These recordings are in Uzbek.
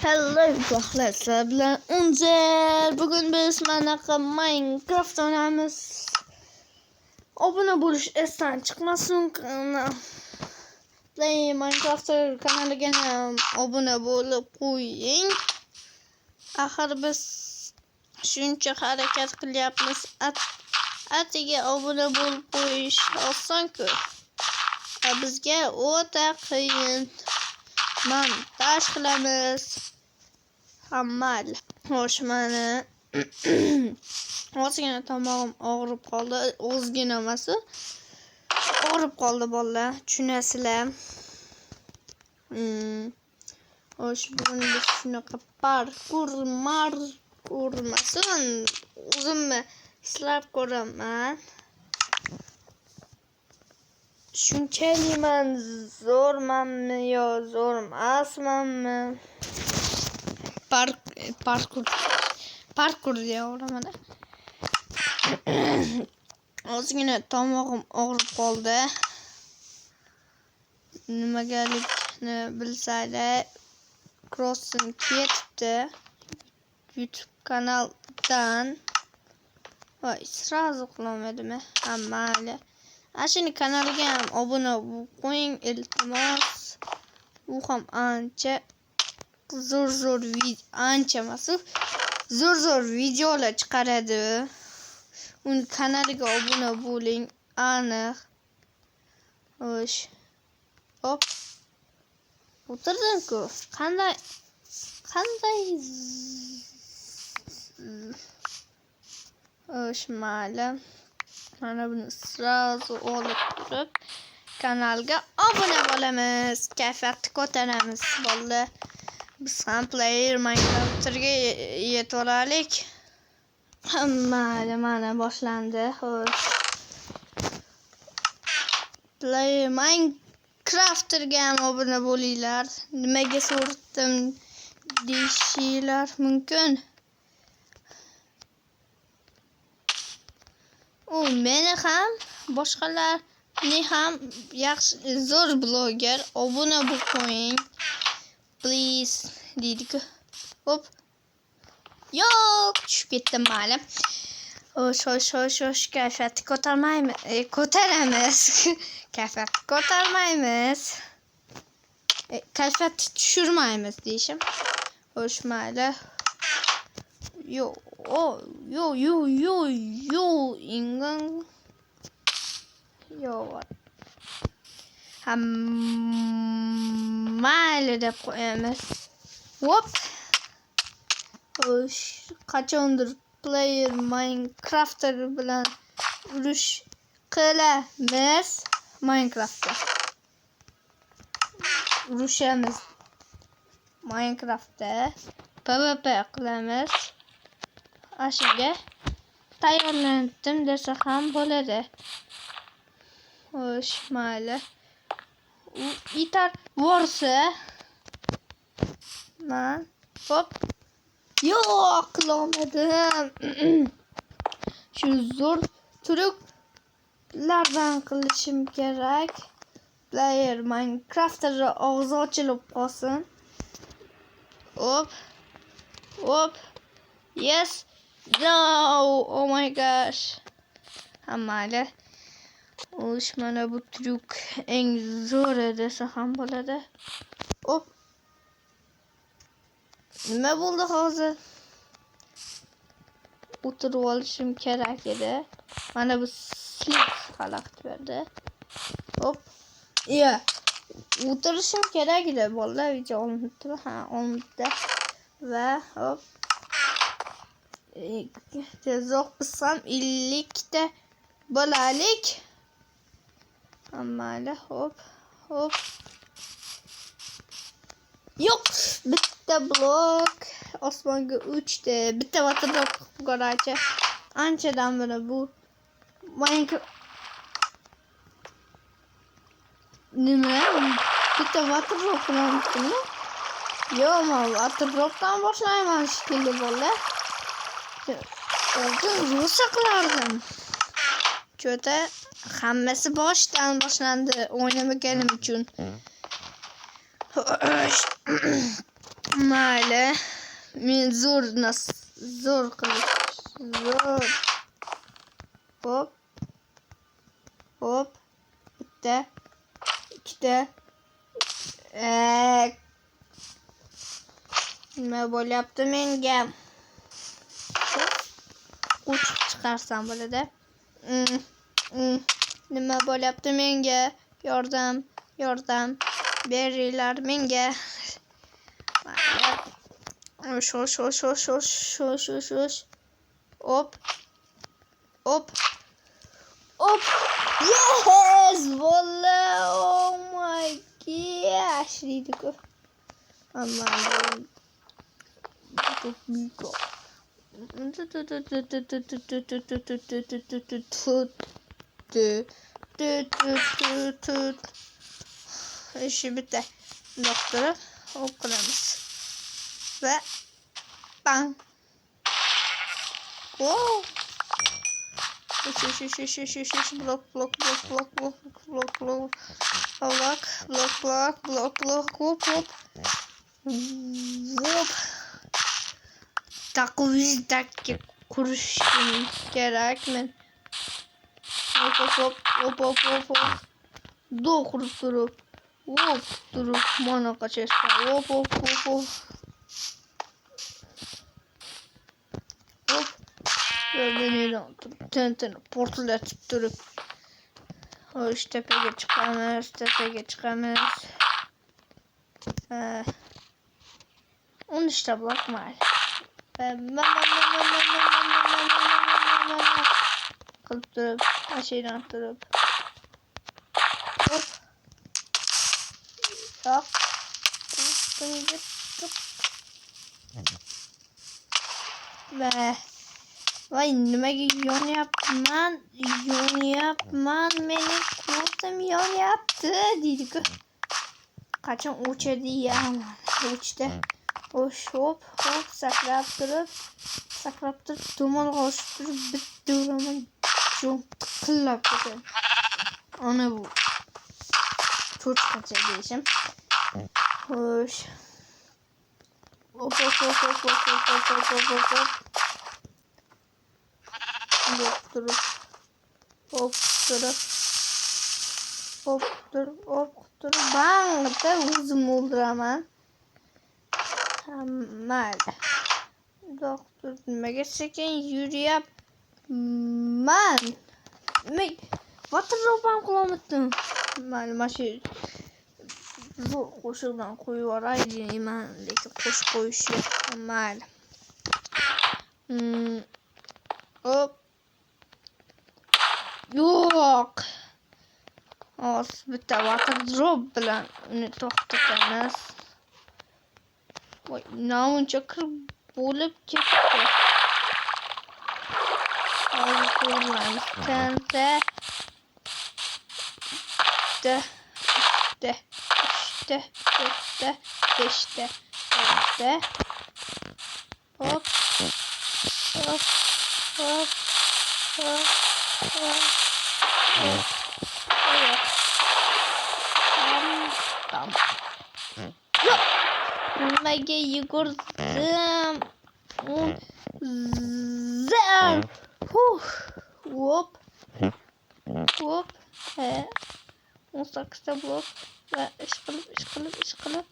Hello dostlar, sizler bilan Unzer. Bugun biz manaqa Minecraft oynaymiz. Obuna bo'lish esdan chiqmasin. Play Minecraft kanaliga ham obuna bo'lib qo'ying. Axir biz shuncha harakat qilyapmiz. Atiga obuna bo'lib qo'yish oson-ku. Bizga o'ta qiyin. Montaj qilamiz. Hammal. Xo'sh, mana ozgina tomog'im og'rib qoldi. Ozgina emas, og'rib qoldi bolalar. Tushunasizlar. Xo'sh, bugun biz shunaqa parkur emasman. O'zimni silab ko'raman. Shunchalik men zo'rmanmi yo zo'r emasmanmi? Parkur deyaveraman. Ozgina tomog'im og'rib qoldi. Nimagalikni bilsanglar, Crossing ketibdi YouTube kanaldan. Voy, sразу qilolmadim. Mayli. Ashuni kanaliga ham obuna qo'ying, iltimos. U ham ancha zo'r videolar chiqaradi. Uni kanaliga obuna bo'ling, aniq. Xo'sh. Hop. O'tirdim-ku. Qanday Xo'sh, mayli. Mana buni sразу olib turib kanalga obuna bo'lamiz. Kayfiyatni ko'taramiz bolalar. Biz ham player Minecraft'ga yetib olaylik. Mana boshlandi. Xo'sh. Player Minecraft'ga ham obuna bo'linglar. Nimaga so'radim deyishinglar mumkin. U meni ham boshqalarni ham yaxshi zo'r bloger obuna bo'lib qo'ying. Please deydi-ku. Hop. Yo'q, tushib ketdim mayli. Xo'sh, kayfiyatni ko'taramiz. Kayfiyatni ko'tarmaymiz. Kayfiyatni tushirmaymiz deyishim. Xo'sh, mayli. Yo, ingan. Yo. Mayli deb qo'yamiz. Hop. Xo'sh, qachondir player Minecraft bilan urush qilamiz. Minecraftda urushamiz. Minecraftda PvP qilamiz. Ashunga tayyorlandim desa ham bo'ladi. Xo'sh, mayli. Itar borsa men hop yo'q qilolmadim. Shu zo'r triklardan qilishim kerak. Player Minecraft'da og'zi ochilib qolsin. Hop. Yes. No. Oh my gosh. Mayli. Xo'sh, mana bu trik eng zo'ri desa ham bo'ladi. Hop. Nima bo'ldi hozir? O'tirib olishim kerak edi. Mana bu slip xalaqit berdi. Hop. O'tirishim kerak edi. Bolalar video olmadi. Olmadi. Va hop. Tezroq bizsam 50 ta bo'lalik. Mayli, hop. Yo'q, bitta blok osmonga uchdi. Bitta waterblok qo'ygancha anchadan beri bu Minecraft nima? Bitta waterblok qilyaptimi? Yo'q, men waterblokdan boshlayman shekilli bolalar. Oldin rosa qilardim. Cho'ta hammasi boshdan boshlandi o'ynamaganim uchun. Mayli. Men zo'r qilish. Zo'r. Hop. Hop. Bitta. Ikkita. Nima bo'lyapti menga? Uçib chiqarsam bo'ladi. Nima bo'lyapti menga? Yordam beringlar menga. Shosh. Hop. Yes! Valla! Oh my gosh! Deydi-ku. Aman. Çok büyük o. İşi bitti. Doktora okulamız. Ve bang. Wow. Blok. Hop. Takvizdaki kuruşum gerek mi? Hop. Dokurup durup. Hop durup bana kaçırsa. Hop. Ve beni tenten portlatıp durup. Hoş tepeye çıkamaz. Onu işte bırakma. Kılıp durup. Aşağıdan durup. Hop. Yok. Ve vay nimaga yon yapman meni kurtum yon yaptı deydi-ku. Qachon o'chadi ya? O'chdi. Hop sakrab turib tomon qo'shib turib bitta uraman qillab ketadi. Ana bu cho'chqacha deyishim. Xo'sh. Hop. Bang da o'zim o'ldiraman. Mayli. Doktor nimaga sekin yuryapman? Vatrobam qilolmadim. Mayli, mashi zo'r qo'shiqdan qo'yib yuboray deyman, lekin qo'shib qo'yishi mayli. Hop. Yo'q. Bitta waterdrop bilan uni to'xtatamiz. Voy, namuncha kirib bo'lib ketdi. Hozir ko'ramiz. Tanta. Beshta. Hop. Tamam. Nimaga yugurdim? Hop. 18 blok ve ish qilib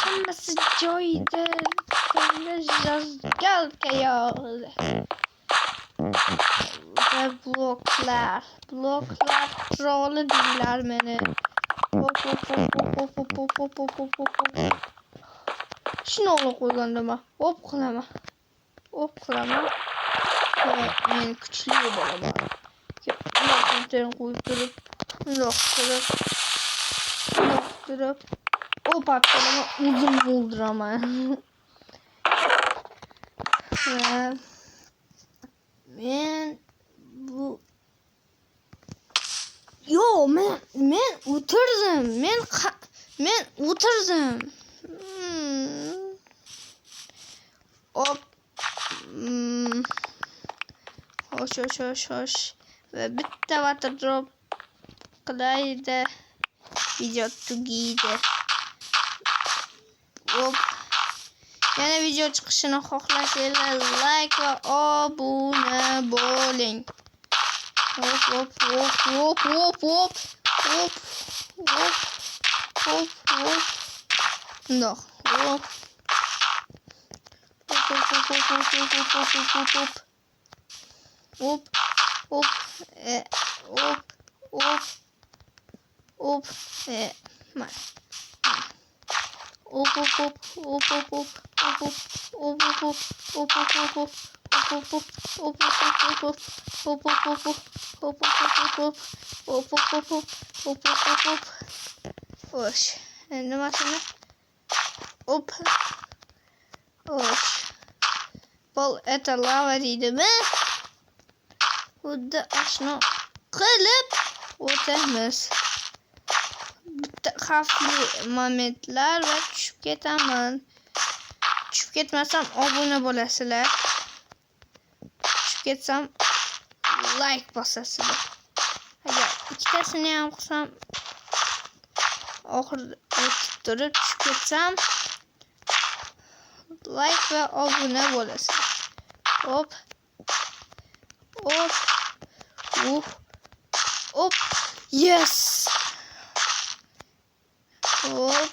hammasi joyida. Jazgalka yog'di. Ve bloklar trolli deydilar meni. Hop. Shuni olib qo'ygandima. Hop qilaman. Men kuchli bo'laman. Ularni qo'yib turib. Hop attiraman, o'zim o'ldiraman. Men bu men o'tirdim. Hop. Hoş. Ve bitta waterdrop qilaydi. Video tugaydi. hop. Yana video chiqishini xohlasanglar like va obuna bo'ling. Hop hop hop hop hop hop hop hop hop hop. No. Hop. Hop hop hop hop hop hop hop hop hop. Hop hop hop hop hop man. Hop hop hop hop hop hop hop hop hop hop hop hop Hoş. Nima shuni? Hop. Hoş. Bol это lava deydimi? Xuddi ashno qilib o'tamiz. Bitta xavfli momentlar va tushib ketaman. Tushib ketmasam obuna bo'lasizlar. Tushib ketsam like bosasizlar. Agar ikkitasini ham qilsam oxirida o'tib turib tushib ketsam like va obuna bo'lasizlar. Hop. Hop. Hop. Yes. Hop.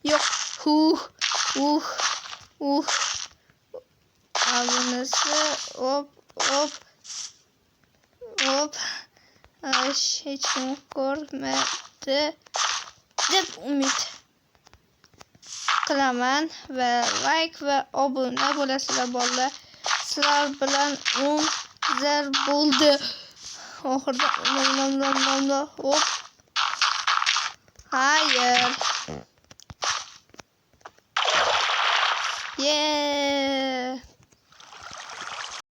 Yok. Abonesi. Hop. Hop. Hop. Hiç kim ko'rmadi deb umid qilaman va like va obuna bo'lasizlar bolalar. Sizlar bilan 10 zar bo'ldi. Oxirida hop. Hayır. Yeah.